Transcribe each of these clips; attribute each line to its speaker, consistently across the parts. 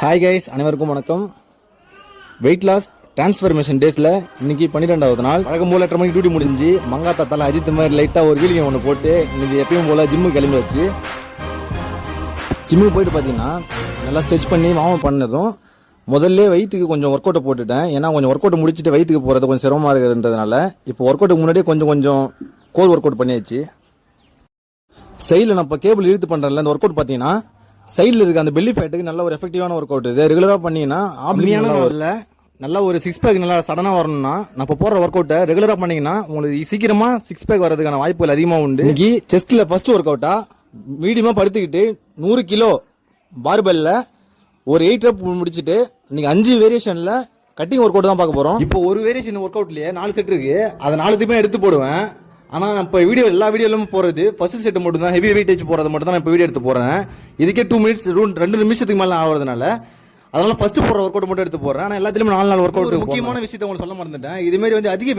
Speaker 1: Hi guys, அனைவருக்கும் வணக்கம். Weight loss transformation டேஸில் இன்னைக்கு 12வது நாள். வழக்கம் போல் 8:30 மணிக்கு டியூட்டி முடிஞ்சு மங்காத்தா தலை அஜித் மாதிரி லைட்டாக ஒரு வீலிங் ஒன்று போட்டு இன்னைக்கு எப்பயும் போல் ஜிம்முக்கு கிளம்பி வச்சு ஜிம்முக்கு போயிட்டு பார்த்தீங்கன்னா நல்லா ஸ்ட்ரெச் பண்ணி வார்ம் பண்ணதும் முதல்ல வயிற்றுக்கு கொஞ்சம் ஒர்க் அவுட்டை போட்டுட்டேன். ஏன்னா கொஞ்சம் ஒர்க் அவுட் முடிச்சுட்டு வயிற்றுக்கு போகிறது கொஞ்சம் சிரமமாக இருக்குன்றதுனால இப்போ ஒர்க் அவுட்டுக்கு முன்னாடியே கொஞ்சம் கோர் ஒர்க் அவுட் பண்ணியாச்சு. சைடில் நான் இப்போ கேபிள் இழுத்து பண்ணுறேன்ல, அந்த ஒர்க் அவுட் பார்த்தீங்கன்னா சைடில் இருக்க அந்த பெல்லி ஃபேட்டுக்கு நல்ல ஒரு எஃபெக்டிவான ஒர்க் அவுட். இது ரெகுலராக பண்ணிங்கன்னா ஆப்ளியான இல்லை, நல்லா ஒரு 6 பேக் நல்லா சடனாக வரணும்னா நான் இப்போ போடுற ஒர்க் அவுட்டை ரெகுலராக பண்ணிங்கன்னா உங்களுக்கு சீக்கிரமாக 6 பேக் வரதுக்கான வாய்ப்புகள் அதிகமாக உண்டு. இன்னைக்கு செஸ்ட்டில் ஃபர்ஸ்ட் ஒர்க் அவுட்டா மீடியமாக படுத்துக்கிட்டு 100 கிலோ பார்பெல்ல ஒரு 8 ரெப் முடிச்சுட்டு இன்னைக்கு 5 வேரியேஷனில் கட்டிங் ஒர்க் அவுட் தான் பார்க்க போகிறோம். இப்போ ஒரு வேரியேஷன் ஒர்க் அவுட்லேயே 4 செட் இருக்கு, அதை 4த்தையுமே எடுத்து போடுவேன். ஆனால் நான் இப்போ எல்லா வீடியோலும் போகிறது ஃபர்ஸ்ட் செட் மட்டும் தான், ஹெவி வெயிட்டேஜ் போகிறது மட்டும் தான் நான் இப்போ வீடியோ எடுத்து போகிறேன். இதுக்கே 2 மினிட்ஸ் 2 நிமிஷத்துக்கு மேலே ஆகிறதுனால அதனால ஃபர்ஸ்ட் போடுற ஒர்க் அவுட் மட்டும் எடுத்து போடுறேன். ஆனால் எல்லாத்துலேயுமே 4 ஒர்க் அவுட். முக்கியமான விஷயத்தை உங்களுக்கு சொல்ல மறந்துட்டேன். இதுமாரி வந்து அதிக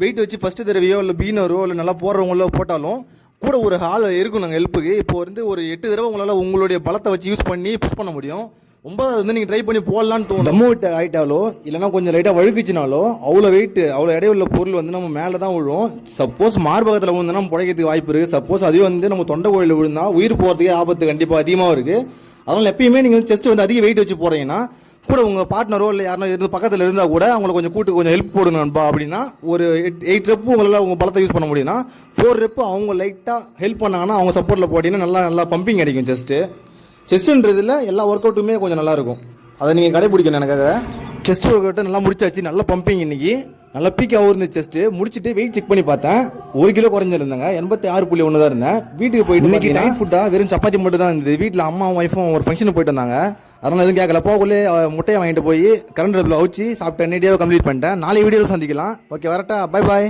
Speaker 1: வெயிட் வச்சு ஃபர்ஸ்ட் தடவையோ இல்லை பீனரோ இல்லை நல்லா போடுறவங்களோ போட்டாலும் கூட ஒரு ஆள் இருக்கும் நாங்கள் ஹெல்ப்புக்கு. இப்போ வந்து ஒரு 8 தடவை உங்களால் உங்களுடைய பலத்தை வச்சு யூஸ் பண்ணி புஷ் பண்ண முடியும். 9வது வந்து நீங்கள் ட்ரை பண்ணி போடலான்னு தோணும். தம்மு விட்டு ஆகிட்டாலோ இல்லைனா கொஞ்சம் லைட்டாக வழுக்குச்சினாலோ அவ்வளோ வெயிட் அவ்வளோ இடையுள்ள பொருள் வந்து நம்ம மேலே தான் விழும். சப்போஸ் மார்பகத்தில் விழுந்தா நம்ம புடைக்கிறதுக்கு வாய்ப்பு இருக்குது. சப்போஸ் அதுவே வந்து நம்ம தொண்டை கோழியில் விழுந்தா உயிர் போகிறதுக்கே ஆபத்து கண்டிப்பாக அதிகமாக இருக்குது. அதனால் எப்பயுமே நீங்கள் செஸ்ட் வந்து அதிக வெயிட் வச்சு போகிறீங்கன்னா கூட உங்கள் பார்ட்னரோ இல்லை யாரும் இருந்து பக்கத்தில் இருந்தால் கூட அவங்களை கொஞ்சம் ஹெல்ப் போடுங்க நண்பா. அப்படின்னா ஒரு 8 ரெப்பு உங்களால் உங்கள் பலத்தை யூஸ் பண்ண முடியும்னா 4 ரெப்பு அவங்க லைட்டாக ஹெல்ப் பண்ணாங்கன்னா அவங்க சப்போர்ட்டில் போட்டிங்கன்னா நல்லா பம்பிங் கிடைக்கும். செஸ்ட்டுன்றதுல எல்லா ஒர்க் அவுட்டுமே கொஞ்சம் நல்லாயிருக்கும். அதை நீங்கள் கடைபிடிக்கணும். எனக்காக செஸ்ட் ஒர்க் அவுட்டை நல்லா முடிச்சாச்சு. நல்லா பம்பிங் இன்னைக்கு நல்லா பீக்காகவும் இருந்துச்சு. செஸ்ட்டு முடிச்சுட்டு வெயிட் செக் பண்ணி பார்த்தேன், 1 கிலோ குறைஞ்சிருந்தாங்க. 86.1 தான் இருந்தேன். வீட்டுக்கு போயிட்டு இன்னைக்கு டைட் ஃபுட்டாக வெறும் சப்பாத்தி மட்டும் தான் இருந்தது. வீட்டில் அம்மாவும் ஒய்ஃபும் ஒரு ஃபங்க்ஷனுக்கு போயிட்டு வந்தாங்க. அதனால் எதுவும் கேட்கல. போகக்குள்ளே முட்டையை வாங்கிட்டு போய் கரண்ட் அடுப்பில் வச்சு சாப்பிட்டேன். நீடியாக கம்ப்ளீட் பண்ணிட்டேன். நாளை வீடியோவில் சந்திக்கலாம். ஓகே, வரட்டா, பை பாய்.